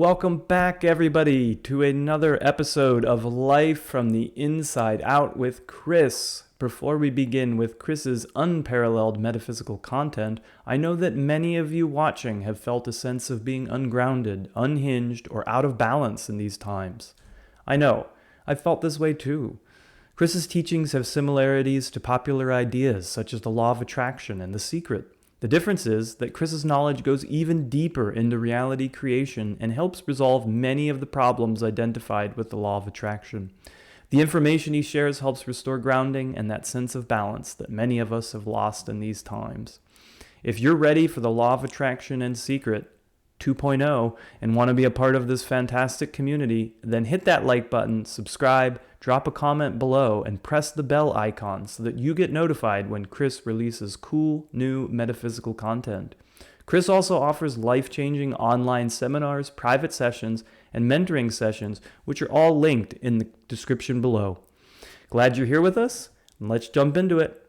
Welcome back, everybody, to another episode of Life from the Inside Out with Kris. Before we begin with Kris's unparalleled metaphysical content, I know that many of you watching have felt a sense of being ungrounded, unhinged, or out of balance in these times. I know, I felt this way too. Kris's teachings have similarities to popular ideas such as the law of attraction and the secret. The difference is that Kris's knowledge goes even deeper into reality creation and helps resolve many of the problems identified with the law of attraction. The information he shares helps restore grounding and that sense of balance that many of us have lost in these times. If you're ready for the law of attraction and secret 2.0 and want to be a part of this fantastic community, then hit that like button, subscribe, drop a comment below, and press the bell icon so that you get notified when Kris releases cool, new metaphysical content. Kris also offers life-changing online seminars, private sessions, and mentoring sessions, which are all linked in the description below. Glad you're here with us, and let's jump into it.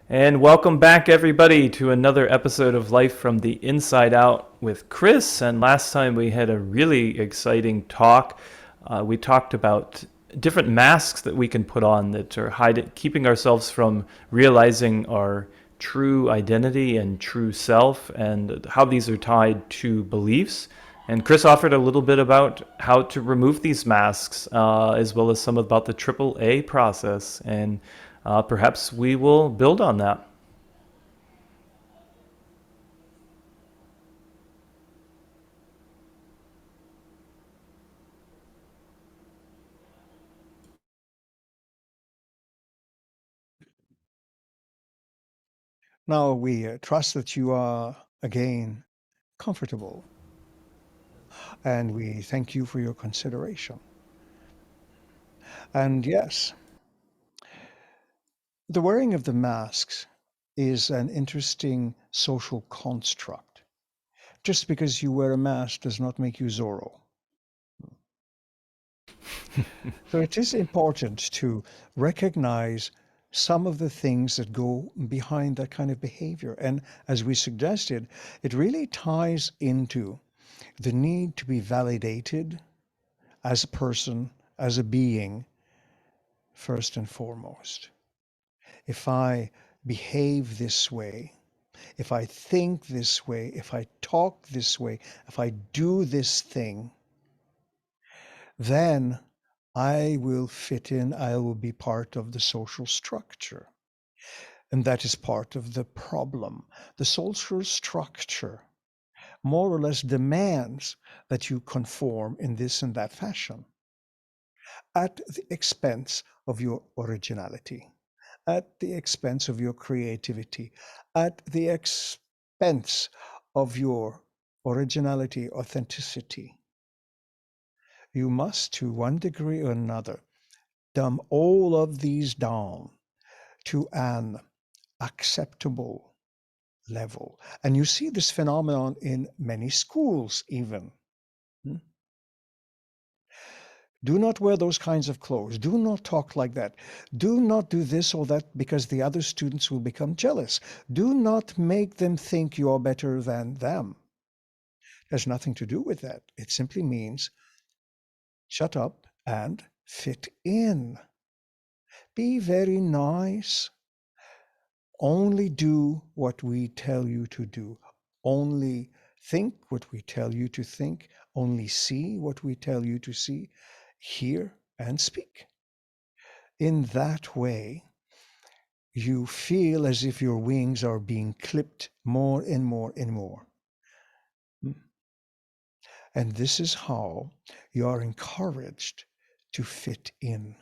And welcome back, everybody, to another episode of Life from the Inside Out with Kris. And last time we had a really exciting talk. We talked about different masks that we can put on that are keeping ourselves from realizing our true identity and true self, and how these are tied to beliefs. And Kris offered a little bit about how to remove these masks, as well as some about the AAA process. And perhaps we will build on that. Now we trust that you are again comfortable, and we thank you for your consideration. And yes, the wearing of the masks is an interesting social construct. Just because you wear a mask does not make you Zorro. So it is important to recognize some of the things that go behind that kind of behavior. And as we suggested, it really ties into the need to be validated as a person, as a being, first and foremost. If I behave this way, if I think this way, if I talk this way, if I do this thing, then I will fit in, I will be part of the social structure. And that is part of the problem. The social structure more or less demands that you conform in this and that fashion at the expense of your originality, at the expense of your creativity, at the expense of your originality, authenticity. You must, to one degree or another, dumb all of these down to an acceptable level. And you see this phenomenon in many schools, even. Do not wear those kinds of clothes. Do not talk like that. Do not do this or that because the other students will become jealous. Do not make them think you are better than them. It has nothing to do with that. It simply means shut up and fit in. Be very nice. Only do what we tell you to do. Only think what we tell you to think. Only see what we tell you to see, hear, and speak. In that way, you feel as if your wings are being clipped more and more and more. And this is how you are encouraged to fit in,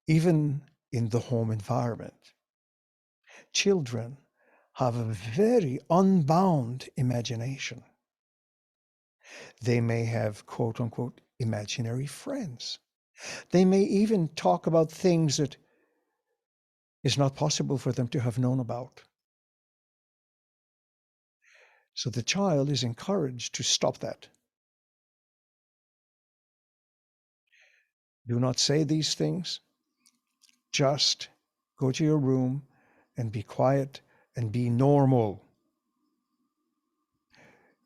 even in the home environment. Children have a very unbound imagination. They may have, quote unquote, imaginary friends. They may even talk about things that is not possible for them to have known about. So the child is encouraged to stop that. Do not say these things. Just go to your room and be quiet and be normal.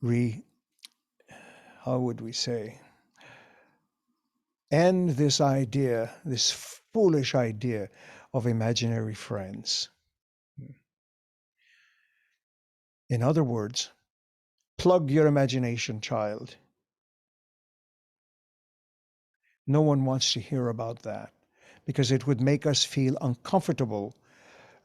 re how would we say, end this idea, this foolish idea of imaginary friends. In other words, plug your imagination, child. No one wants to hear about that because it would make us feel uncomfortable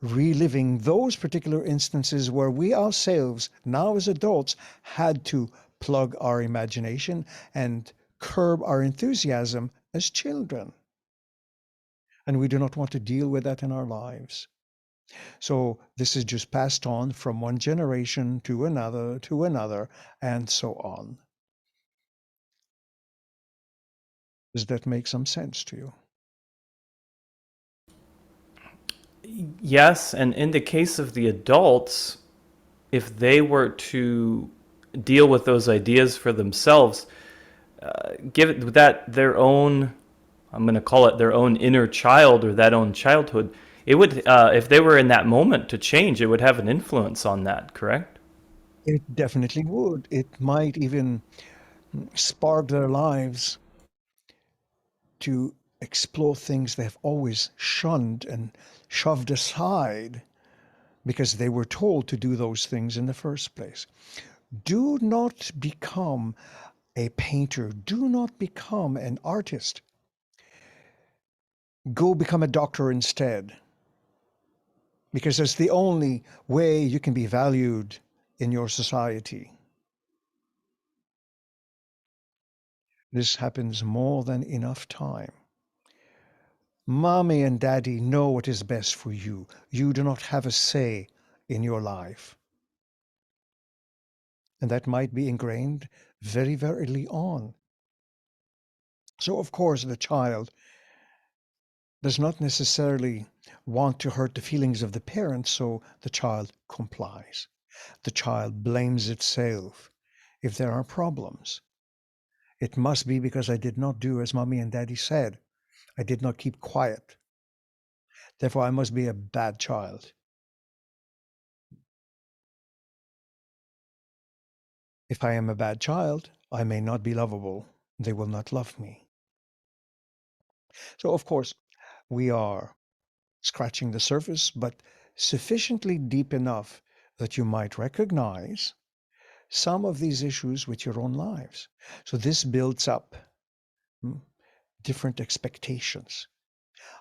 reliving those particular instances where we ourselves, now as adults, had to plug our imagination and curb our enthusiasm as children. And we do not want to deal with that in our lives. So this is just passed on from one generation to another, and so on. Does that make some sense to you? Yes, and in the case of the adults, if they were to deal with those ideas for themselves, give that their own, I'm going to call it their own inner child or that own childhood, it would, if they were in that moment to change, it would have an influence on that, correct? It definitely would. It might even spark their lives to explore things they have always shunned and shoved aside because they were told to do those things in the first place. Do not become a painter. Do not become an artist. Go become a doctor instead, because it's the only way you can be valued in your society. This happens more than enough time. Mommy and daddy know what is best for you. You do not have a say in your life. And that might be ingrained very, very early on. So, of course, the child does not necessarily want to hurt the feelings of the parents, so the child complies. The child blames itself if there are problems. It must be because I did not do as mommy and daddy said. I did not keep quiet. Therefore, I must be a bad child. If I am a bad child, I may not be lovable. They will not love me. So, of course, we are scratching the surface, but sufficiently deep enough that you might recognize some of these issues with your own lives. So, this builds up different expectations.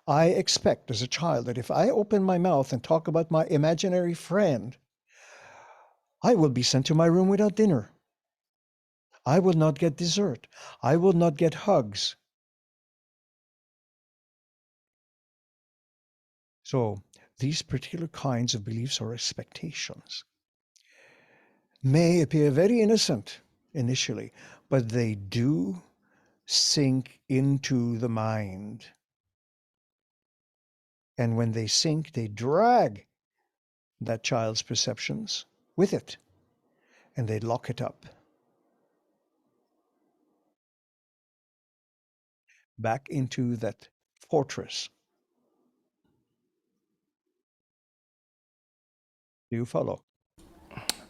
I expect as a child that if I open my mouth and talk about my imaginary friend, I will be sent to my room without dinner. I will not get dessert. I will not get hugs. So these particular kinds of beliefs or expectations may appear very innocent initially, but they do sink into the mind. And when they sink, they drag that child's perceptions with it and they lock it up back into that fortress. Do you follow?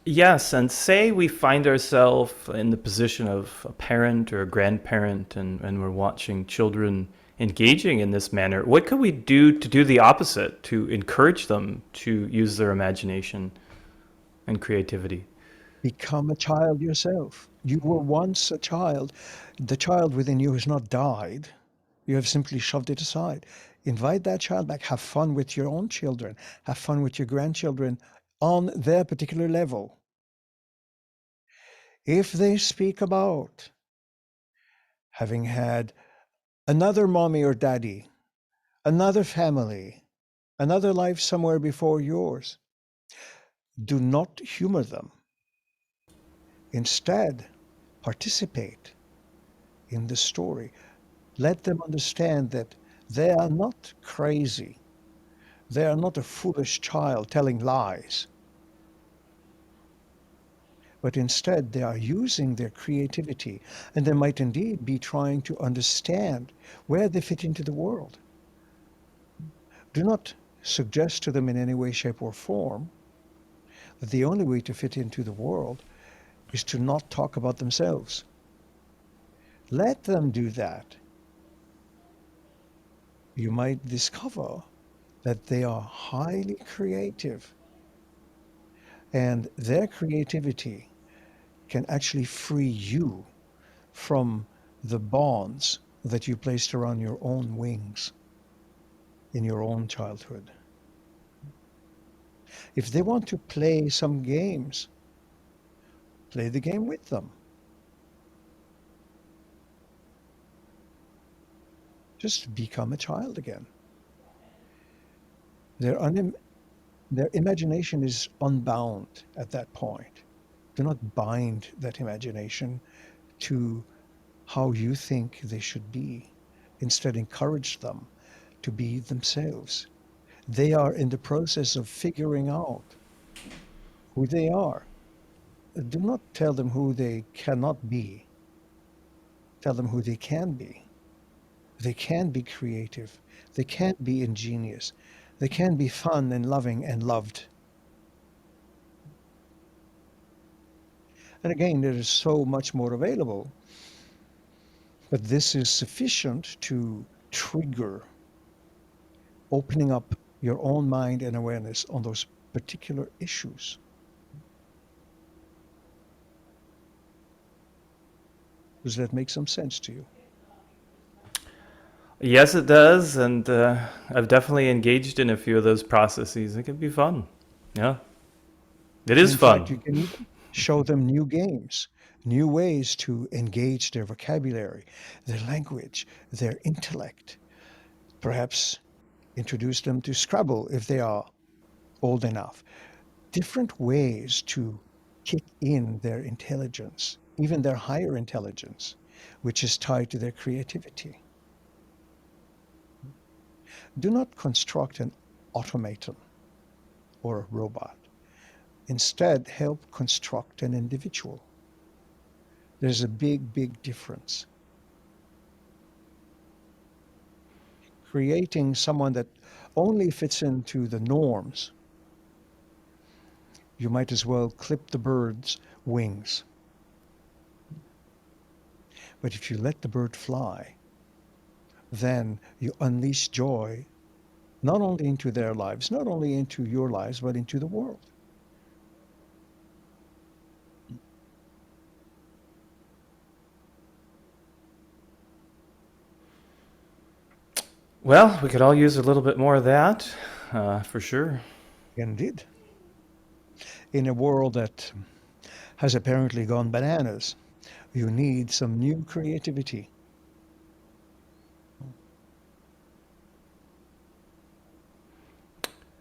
Yes, and say we find ourselves in the position of a parent or a grandparent, and we're watching children engaging in this manner. What could we do to do the opposite, to encourage them to use their imagination and creativity? Become a child yourself. You were once a child. The child within you has not died. You have simply shoved it aside. Invite that child back. Have fun with your own children. Have fun with your grandchildren on their particular level. If they speak about having had another mommy or daddy, another family, another life somewhere before yours, do not humor them. Instead, participate in the story. Let them understand that they are not crazy. They are not a foolish child telling lies, but instead they are using their creativity, and they might indeed be trying to understand where they fit into the world. Do not suggest to them in any way, shape, or form that the only way to fit into the world is to not talk about themselves. Let them do that. You might discover that they are highly creative, and their creativity can actually free you from the bonds that you placed around your own wings in your own childhood. If they want to play some games, play the game with them. Just become a child again. Their, their imagination is unbound at that point. Do not bind that imagination to how you think they should be. Instead, encourage them to be themselves. They are in the process of figuring out who they are. Do not tell them who they cannot be. Tell them who they can be. They can be creative. They can be ingenious. They can be fun and loving and loved. And again, there is so much more available, but this is sufficient to trigger opening up your own mind and awareness on those particular issues. Does that make some sense to you? Yes, it does, and I've definitely engaged in a few of those processes. It can be fun. Yeah, it And is in fact, fun. you can even show them new games, new ways to engage their vocabulary, their language, their intellect. Perhaps introduce them to Scrabble if they are old enough. Different ways to kick in their intelligence, even their higher intelligence, which is tied to their creativity. Do not construct an automaton or a robot. Instead, help construct an individual. There's a big, big difference. Creating someone that only fits into the norms, you might as well clip the bird's wings. But if you let the bird fly, then you unleash joy not only into their lives, not only into your lives, but into the world. Well, we could all use a little bit more of that, for sure. Indeed. In a world that has apparently gone bananas, you need some new creativity.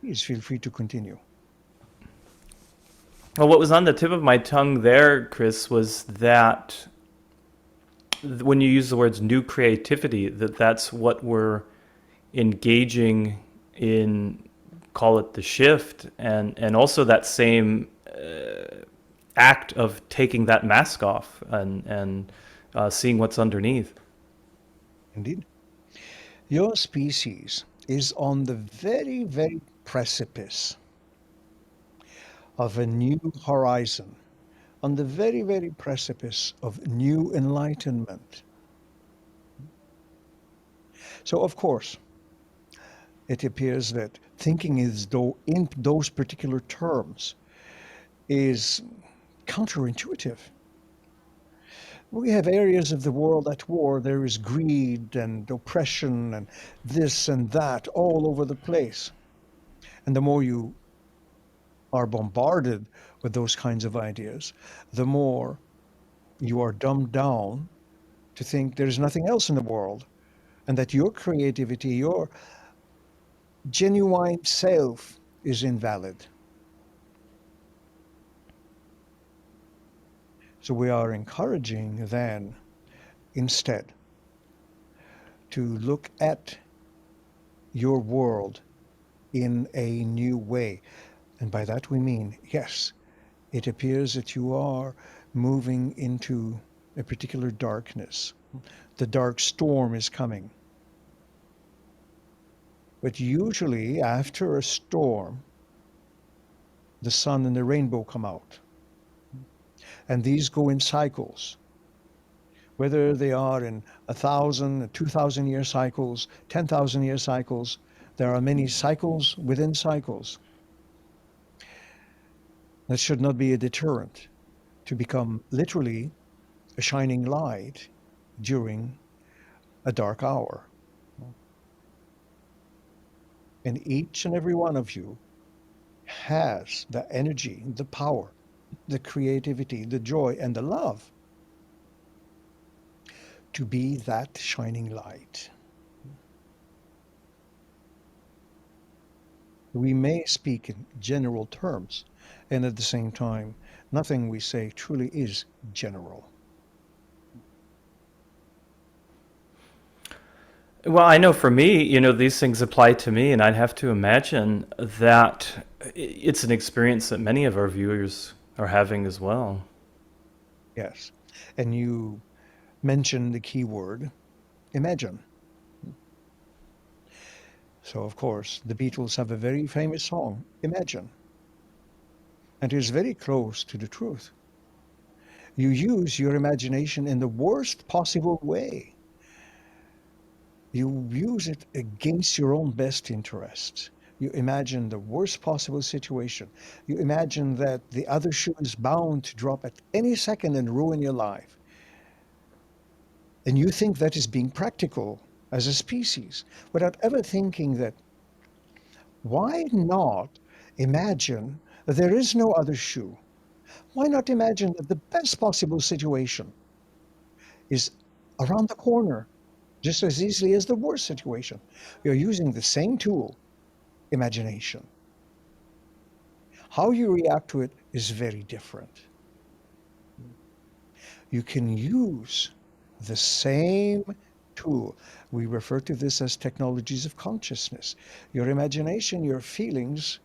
Please feel free to continue. Well, what was on the tip of my tongue there, Kris, was that when you use the words new creativity, that's what we're engaging in, call it the shift, and also that same act of taking that mask off and seeing what's underneath. Indeed. Your species is on the very, very precipice of a new horizon, on the very, very precipice of new enlightenment. So, of course, it appears that thinking is though in those particular terms is counterintuitive. We have areas of the world at war. There is greed and oppression and this and that all over the place. And the more you are bombarded with those kinds of ideas, the more you are dumbed down to think there's nothing else in the world and that your creativity, your genuine self is invalid. So we are encouraging then instead to look at your world in a new way. And by that we mean, yes, it appears that you are moving into a particular darkness. The dark storm is coming. But usually after a storm, the sun and the rainbow come out. And these go in cycles, whether they are in 1,000, 2,000 year cycles, 10,000 year cycles. There are many cycles within cycles. That should not be a deterrent to become literally a shining light during a dark hour. And each and every one of you has the energy, the power, the creativity, the joy, and the love to be that shining light. We may speak in general terms, and at the same time, nothing we say truly is general. Well, I know for me, these things apply to me, and I'd have to imagine that it's an experience that many of our viewers are having as well. Yes. And you mentioned the key word, imagine. So, of course, the Beatles have a very famous song, Imagine, and it is very close to the truth. You use your imagination in the worst possible way. You use it against your own best interests. You imagine the worst possible situation. You imagine that the other shoe is bound to drop at any second and ruin your life. And you think that is being practical as a species without ever thinking that why not imagine that there is no other shoe? Why not imagine that the best possible situation is around the corner just as easily as the worst situation? You're using the same tool, imagination. How you react to it is very different. You can use the same tool. We refer to this as technologies of consciousness. Your imagination, your feelings,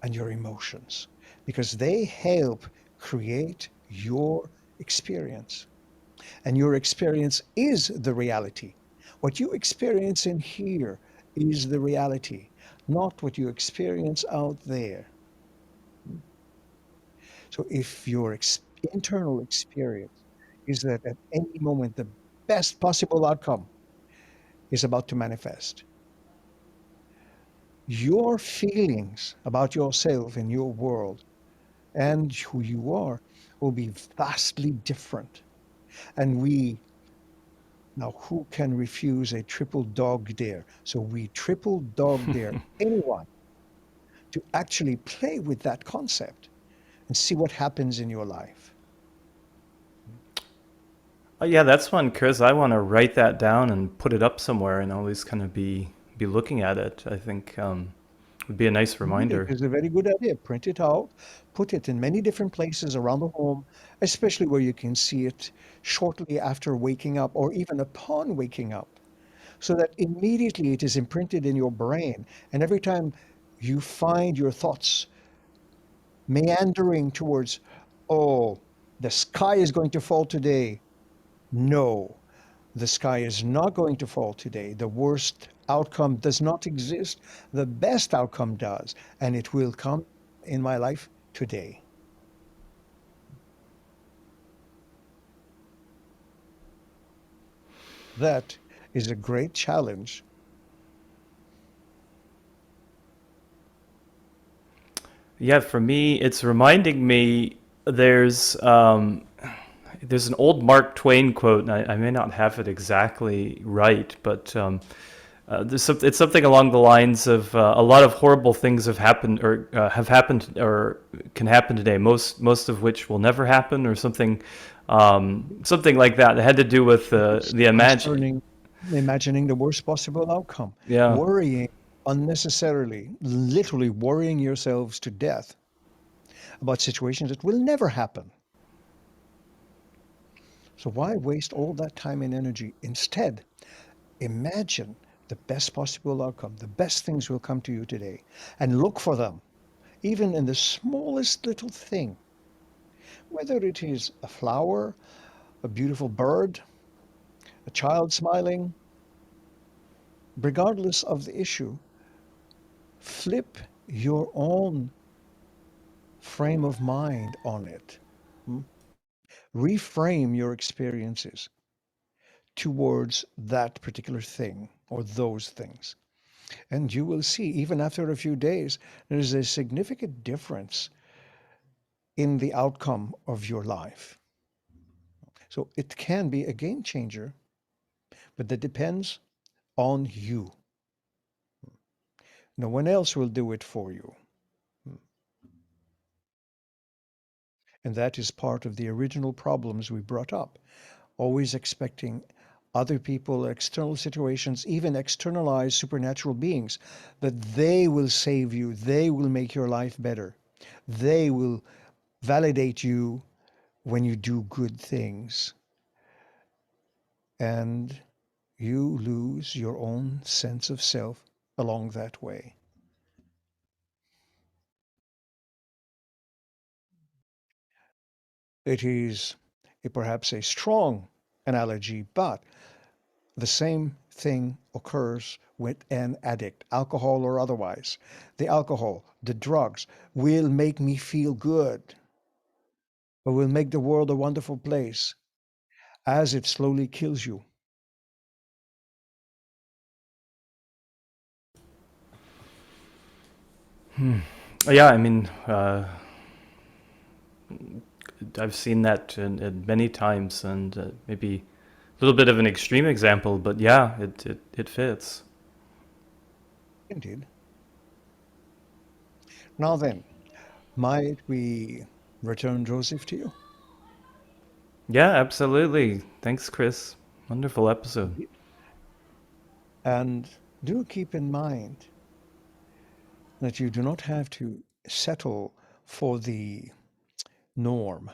and your emotions, because they help create your experience. And your experience is the reality. What you experience in here is the reality, not what you experience out there. So if your internal experience is that at any moment the best possible outcome is about to manifest, your feelings about yourself and your world and who you are will be vastly different. And now who can refuse a triple dog dare? So we triple dog dare anyone to actually play with that concept and see what happens in your life. Oh, yeah, that's one, Chris. I want to write that down and put it up somewhere and always kind of be looking at it. I think would be a nice It reminder. is a very good idea. Print it out, put it in many different places around the home, especially where you can see it shortly after waking up or even upon waking up, so that immediately it is imprinted in your brain. And every time you find your thoughts meandering towards, oh, the sky is going to fall today. No, the sky is not going to fall today. The worst outcome does not exist. The best outcome does, and it will come in my life today. That is a great challenge. Yeah, for me, it's reminding me there's um, there's an old Mark Twain quote, and I may not have it exactly right, but it's something along the lines of a lot of horrible things have happened or can happen today. Most of which will never happen, or something like that. It had to do with Yes, the imagine. concerning imagining the worst possible outcome, Yeah. worrying unnecessarily, literally worrying yourselves to death about situations that will never happen. So why waste all that time and energy? Instead, imagine the best possible outcome. The best things will come to you today, and look for them, even in the smallest little thing, whether it is a flower, a beautiful bird, a child smiling, regardless of the issue, flip your own frame of mind on it. Hmm? reframe your experiences towards that particular thing or those things. And you will see, even after a few days, there is a significant difference in the outcome of your life. So it can be a game changer, but that depends on you. No one else will do it for you. And that is part of the original problems we brought up. Always expecting other people, external situations, even externalized supernatural beings, that they will save you, they will make your life better, they will validate you when you do good things. And you lose your own sense of self along that way. It is perhaps a strong analogy, but the same thing occurs with an addict, alcohol or otherwise. The alcohol, the drugs will make me feel good, or will make the world a wonderful place as it slowly kills you. Yeah, I mean, I've seen that in many times, and maybe a little bit of an extreme example, but yeah, it fits. Indeed. Now then, might we return Joseph to you? Yeah, absolutely. Thanks, Kris. Wonderful episode. Indeed. And do keep in mind that you do not have to settle for the norm,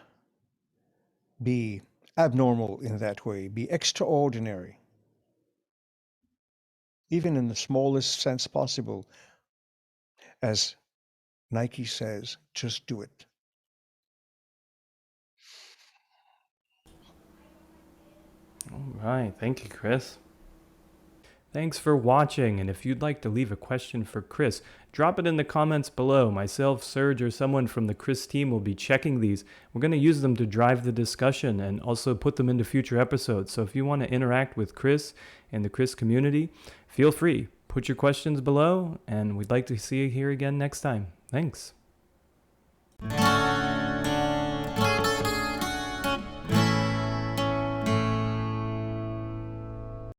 be abnormal in that way, be extraordinary, even in the smallest sense possible. As Nike says, just do it. All right. Thank you, Kris. Thanks for watching, and if you'd like to leave a question for Kris, drop it in the comments below. Myself, Serge, or someone from the Kris team will be checking these. We're going to use them to drive the discussion and also put them into future episodes. So if you want to interact with Kris and the Kris community, feel free. Put your questions below, and we'd like to see you here again next time. Thanks.